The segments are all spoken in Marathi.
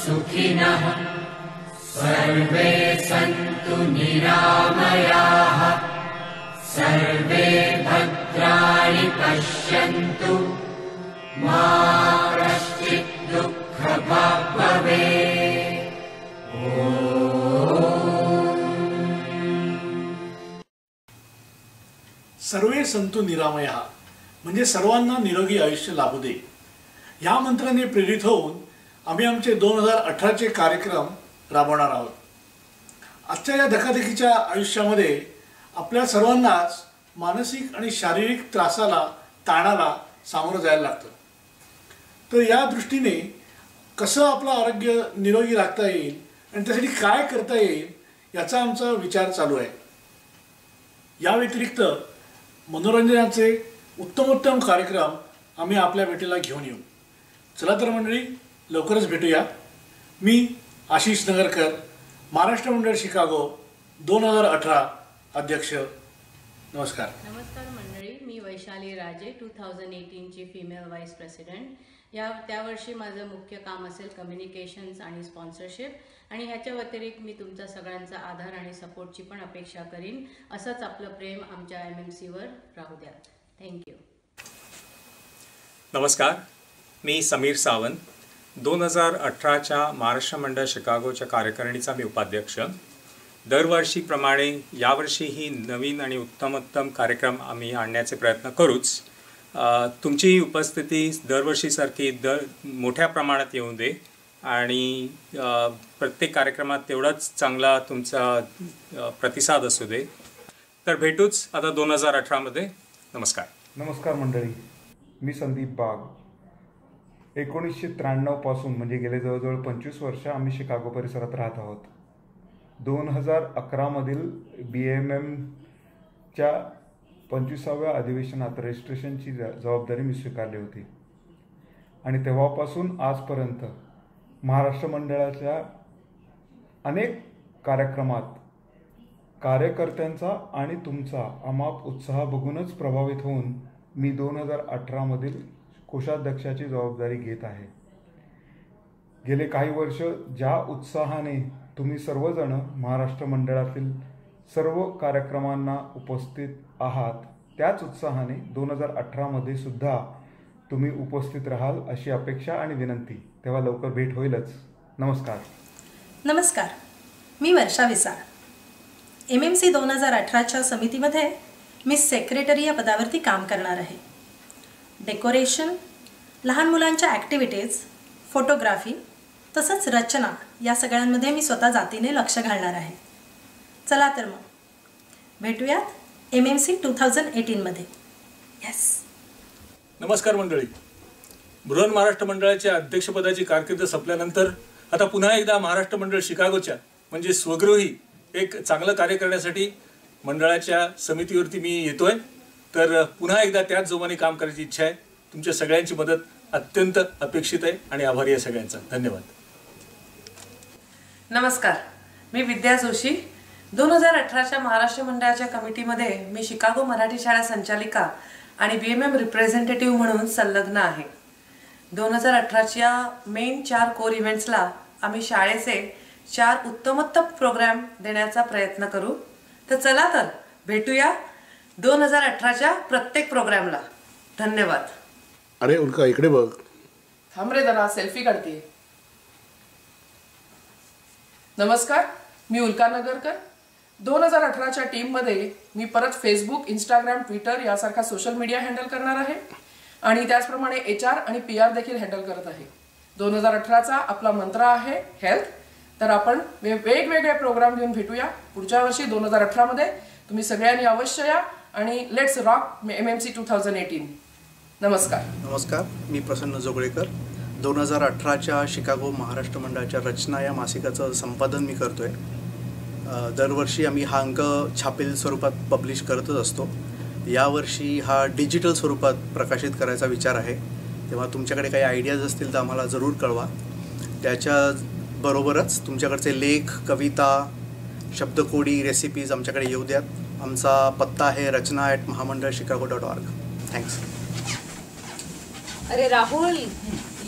सुखिनः सर्वे सन्तु निरामयाः सर्वे भद्राणि पश्यन्तु मा कश्चित् दुःखभाग् भवेत्। सर्वे संतु निरामया म्हणजे सर्वांना निरोगी आयुष्य लाभू दे या मंत्राने प्रेरित होऊन आम्ही आमचे 2018चे कार्यक्रम राबवणार आहोत। आजच्या या धकाधकीच्या आयुष्यामध्ये आपल्या सर्वांनाच मानसिक आणि शारीरिक त्रासाला ताणाला सामोरं जायला लागतं। तर या दृष्टीने कसं आपलं आरोग्य निरोगी राखता येईल आणि त्यासाठी काय करता येईल याचा आमचा विचार चालू आहे। या व्यतिरिक्त मनोरंजनाचे उत्तमोत्तम कार्यक्रम आम्ही आपल्या भेटीला घेऊन येऊ। चला तर मंडळी, लवकरच भेटूया। मी आशिष नगरकर, महाराष्ट्र मंडळ शिकागो 2018 अध्यक्ष। नमस्कार। नमस्कार मंडळी, मी वैशाली राजे 2018 ची फिमेल व्हाईस प्रेसिडेंट। त्यावर्षी माझं मुख्य काम असेल कम्युनिकेशन्स आणि स्पॉन्सरशिप आणि ह्याच्या व्यतिरिक्त मी तुमचा सगळ्यांचा आधार आणि सपोर्टची पण अपेक्षा करीन। असंच आपलं प्रेम आमच्या MMC वर राहू द्या। थँक्यू। नमस्कार, मी समीर सावंत, 2018च्या महाराष्ट्र मंडळ शिकागोच्या कार्यकारिणीचा मी उपाध्यक्ष। दरवर्षीप्रमाणे यावर्षीही नवीन आणि उत्तमोत्तम कार्यक्रम आम्ही आणण्याचे प्रयत्न करूच। तुमची उपस्थिती दरवर्षीसारखी मोठ्या प्रमाणात येऊ दे आणि प्रत्येक कार्यक्रमात तेवढाच चांगला तुमचा प्रतिसाद असू दे। तर भेटूच आता 2018मध्ये। नमस्कार। नमस्कार मंडळी, मी संदीप बाग। 1993 पासून म्हणजे गेले जवळजवळ 25 वर्ष आम्ही शिकागो परिसरात राहत आहोत। 2011 मधील BMMच्या 25व्या अधिवेशनात रजिस्ट्रेशनची जबाबदारी मी स्वीकारली होती आणि तेव्हापासून आजपर्यंत महाराष्ट्र मंडळाच्या अनेक कार्यक्रमात कार्यकर्त्यांचा आणि तुमचा अमाप उत्साह बघूनच प्रभावित होऊन मी 2018 मधील कोषाध्यक्षाची जबाबदारी घेत आहे। गेले काही वर्ष ज्या उत्साहाने तुम्ही सर्वजण महाराष्ट्र मंडळातील सर्व कार्यक्रमांना उपस्थित आहात, त्याच उत्साहाने 2018 मध्ये सुद्धा तुम्ही उपस्थित राहाल अशी अपेक्षा आणि विनंती। तेव्हा लवकर भेट होईलच। नमस्कार। नमस्कार, मी वर्षा विसाळ। MMC 2018च्या समितीमध्ये मी सेक्रेटरी या पदावरती काम करणार आहे। डेकोरेशन, लहान मुलांच्या ॲक्टिव्हिटीज, फोटोग्राफी तसंच रचना या सगळ्यांमध्ये मी स्वतः जातीने लक्ष घालणार आहे। चला तर मग भेटूयात MMC 2018 मध्ये। यस। नमस्कार मंडळी, बृहन महाराष्ट्र मंडळाच्या अध्यक्षपदाची कारकीर्द संपल्यानंतर आता पुन्हा एकदा महाराष्ट्र मंडळ शिकागोच्या म्हणजे स्वगृही एक चांगलं कार्य करण्यासाठी मंडळाच्या समितीवरती मी येतोय। तर पुन्हा एकदा त्याच जोमाने काम करायची इच्छा आहे। तुमच्या सगळ्यांची मदत अत्यंत अपेक्षित आहे आणि आभारी आहे सगळ्यांचा। धन्यवाद। नमस्कार, मी विद्या जोशी। 2018च्या महाराष्ट्र मंडळाच्या कमिटीमध्ये मी शिकागो मराठी शाळा संचालिका आणि BMM रिप्रेझेंटेटिव्ह म्हणून संलग्न आहे। 2018च्या मेन 4 कोर इव्हेंट्सला आम्ही शाळेचे 4 उत्तमोत्तम प्रोग्राम देण्याचा प्रयत्न करू। तर चला तर भेटूया 2018च्या प्रत्येक प्रोग्रामला। धन्यवाद। अरे उल्का, इकडे बघ। थांब रे जरा, सेल्फी काढते। नमस्कार, मी उल्का नगरकर। 2018च्या टीममध्ये मी परत फेसबुक, इंस्टाग्राम, ट्विटर यासारखा सोशल मीडिया हँडल करणार आहे आणि त्याचप्रमाणे HR आणि PR देखील हँडल करत आहे। 2018चा आपला मंत्र आहे हेल्थ। तर आपण वेगवेगळे प्रोग्राम घेऊन भेटूया पुढच्या वर्षी 2018 मध्ये। तुम्ही सगळ्यांनी अवश्य या आणि लेट्स रॉक MMC 2018। नमस्कार। नमस्कार, मी प्रसन्न जोगळेकर। 2018च्या शिकागो महाराष्ट्र मंडळाच्या रचना या मासिकाचं संपादन मी करतोय। दरवर्षी आम्ही हा अंक छापील स्वरूपात पब्लिश करतच असतो। यावर्षी हा डिजिटल स्वरूपात प्रकाशित करायचा विचार आहे। तेव्हा तुमच्याकडे काही आयडियाज असतील तर आम्हाला जरूर कळवा। त्याच्याबरोबरच तुमच्याकडचे लेख, कविता, शब्दकोडी, रेसिपीज आमच्याकडे येऊ द्यात। आमचा पत्ता आहे rachna@mahamandalchicago.org। थँक्स। अरे राहुल,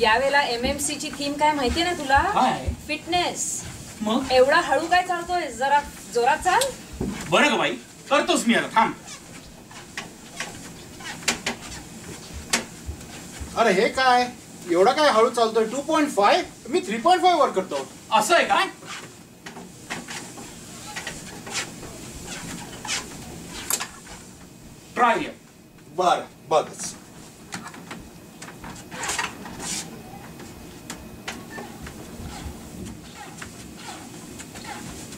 यावेळेला MMC ची थीम काय माहितीये ना तुला? काय? फिटनेस. मग एवढा हळू काय चालतोय? जरा जोरात चाल. बरं ग बाई, करतोस मी आता, थांब. अरे हे काय एवढा काय हळू चालतोय? 2.5 मी 3.5 वर करतो. असं आहे काय? ट्राय. बर बघच.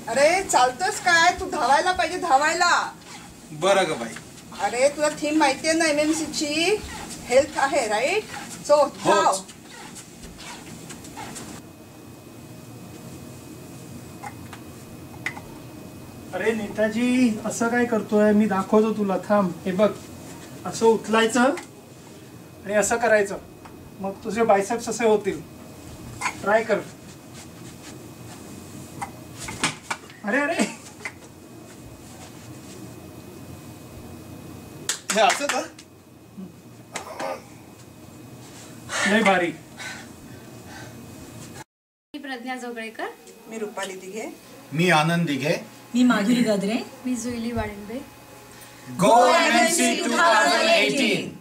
अरे चालतोस काय? तू धावायला पाहिजे, धावायला. बरं ग बाई. अरे तुला थीम माहितीये ना MMC ची? हेल्थ आहे, राईट? सो धाव. अरे नेताजी असं काय करतोय? मी दाखवतो तुला, थांब. हे बघ, असं उचलायचं आणि असं करायचं, मग तुझे बायसेप्स असे होतील. ट्राय कर. अरे अरे हे असं का? लय भारी. मी प्रज्ञा जोगळेकर. मी रुपाली दिघे. मी आनंद दिघे. मी माधुरी गद्रे. मी Juili Walimbe. Go MMC 2018!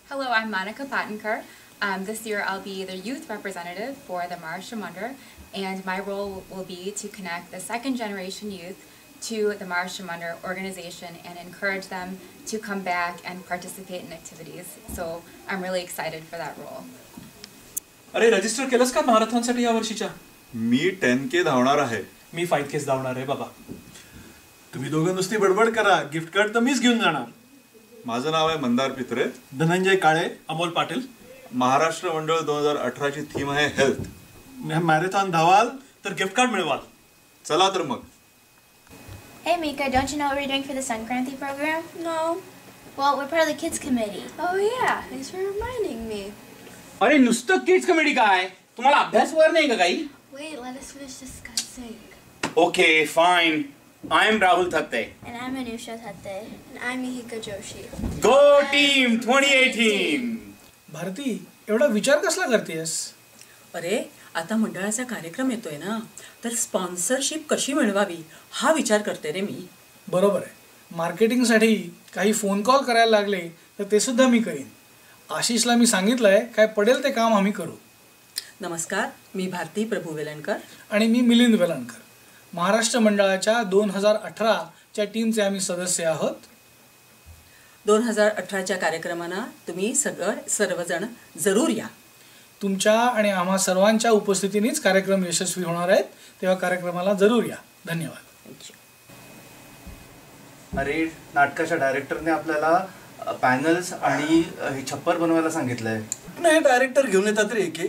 Hello, I'm Monica Pottenkar. This year I'll be the youth representative for the Maharashtra Mandal, and my role will be to connect the second generation youth to the Maharashtra Mandal organization and encourage them to come back and participate in activities. So I'm really excited for that role. अरे रजिस्टर केलंस का मॅरेथॉनसाठी या वर्षीच्या? मी 10K धावणार आहे. मी 5K धावणार आहे बाबा. तुम्ही दोघं नुसती बडबड करा, गिफ्ट कार्ड तर मीच घेऊन जाणार. माझं नाव आहे मंदार पित्रे. धनंजय काळे. अमोल पाटील. महाराष्ट्र मंडळ 2018 ची थीम आहे हेल्थ. मॅरेथॉन धावाल तर गिफ्ट कार्ड मिळवाल. चला तर मग. Hey Mika, don't you know what we're doing for the Sankranti program? No. Well, we're part of the kids committee. Oh yeah, thanks for reminding me. अरे नुसतं किड्स कमिटी काय? तुम्हाला अभ्यास वर नाही का काही? Wait, let us finish discussing. Okay, fine. I am Rahul Thatte. And I'm Anusha Thatte. And I'm Mihika Joshi. Go team 2018. Bharti, एवढा विचार कसला करतेस? अरे आता मंडळाचा कार्यक्रम येतोय ना, तर स्पॉन्सरशिप कशी मिळवावी हा विचार करते रे मी. बरोबर आहे. मार्केटिंगसाठी काही फोन कॉल करायला लागले तर ते सुद्धा मी करीन. आशिषला मी सांगितलंय, काय पडेल ते काम आम्ही करू. नमस्कार, मी भारती प्रभू वेलणकर. आणि मी मिलिंद वेलणकर. महाराष्ट्र मंडळाच्या 2018च्या टीमचे आम्ही सदस्य आहोत. 2018च्या कार्यक्रमांना तुम्ही सर्वजण जरूर या. तुमच्या आणि आम्हा सर्वांच्या उपस्थितीनेच कार्यक्रम यशस्वी होणार आहेत, तेव्हा कार्यक्रमाला जरूर या. धन्यवाद. अरे नाटकाच्या डायरेक्टरने आपल्याला पॅनल्स आणि हे छप्पर बनवायला सांगितलंय. नाही, डायरेक्टर घेऊन येतात रे एक.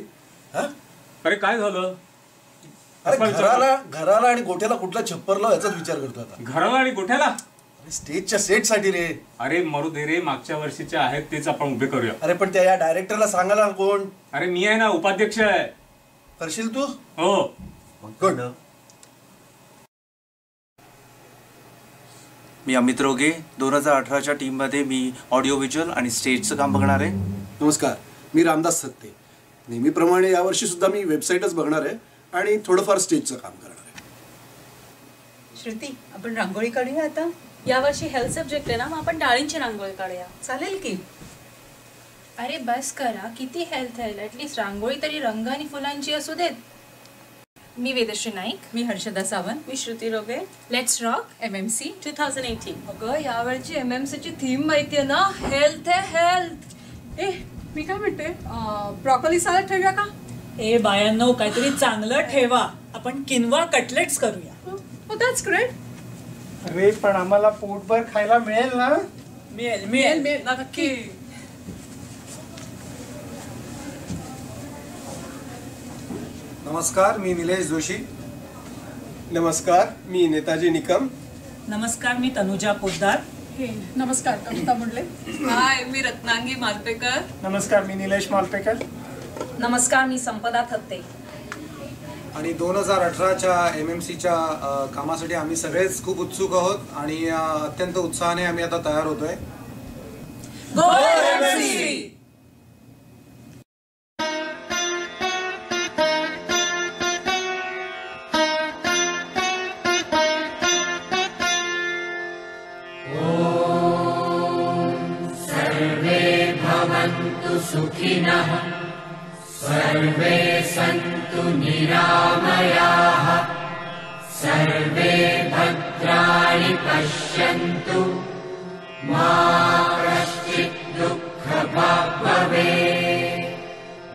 अरे काय झालं? अरे घराला आणि गोठ्याला कुठला छप्पर लाव याचाच विचार करतो आता. घराला आणि गोठ्याला? स्टेजच्या सेट साठी रे. अरे मरू दे रे, मागच्या वर्षीचे आहेत तेच आपण उभे करूया. अरे पण त्या या डायरेक्टरला सांगायला कोण? अरे मी आहे ना, उपाध्यक्ष आहे. करशील तू? हो. गुड. मी अमित रोगे. 2018च्या टीममध्ये मी ऑडिओ व्हिज्युअल आणि स्टेजचं काम बघणार आहे. नमस्कार, मी रामदास सत्ते. नेहमीप्रमाणे यावर्षी सुद्धा मी वेबसाईटच बघणार आहे आणि थोडंफार स्टेजचं काम करणार आहे. श्रुती, आपण रांगोळी काढूया आता. यावर्षी हेल्थ सब्जेक्ट आहे ना, मग आपण डाळींची रांगोळी काढूया. चालेल की? अरे बस करा, किती हेल्थ आहे. ॲटलीस्ट रांगोळी तरी रंग आणि फुलांची असू देत. मी वेदश्री नाईक. मी हर्षदा सावंत. मी श्रुती रोगे. Let's rock MMC 2018. अगं यावेळची MMC ची थीम माहितीये ना, हेल्थ आहे हेल्थ. ए मी काय म्हणते, ब्रॉकोली सॅलड ठेवूया का? ए बायांनो, काहीतरी चांगलं ठेवा. आपण किनवा कटलेट्स करूया. Oh, that's great. अरे पण आम्हाला पोटभर खायला मिळेल ना? मिळेल नक्की. नमस्कार, मी निलेश जोशी. नमस्कार, मी नेताजी निकम. नमस्कार, मी तनुजा पोद्दार. नमस्कार, कविता मुंडले. हाय, मी रत्नांगी मालपेकर. नमस्कार, मी निलेश मालपेकर. नमस्कार, मी संपदा थत्ते. आणि 2018च्या MMCच्या कामासाठी आम्ही सगळेच खूप उत्सुक आहोत आणि अत्यंत उत्साहाने आम्ही आता तयार होतोय. सर्वे भवन्तु सुखिनः सर्वे सन्तु निरामयाः सर्वे भद्राणि पश्यन्तु मा कश्चित् दुःखभाग्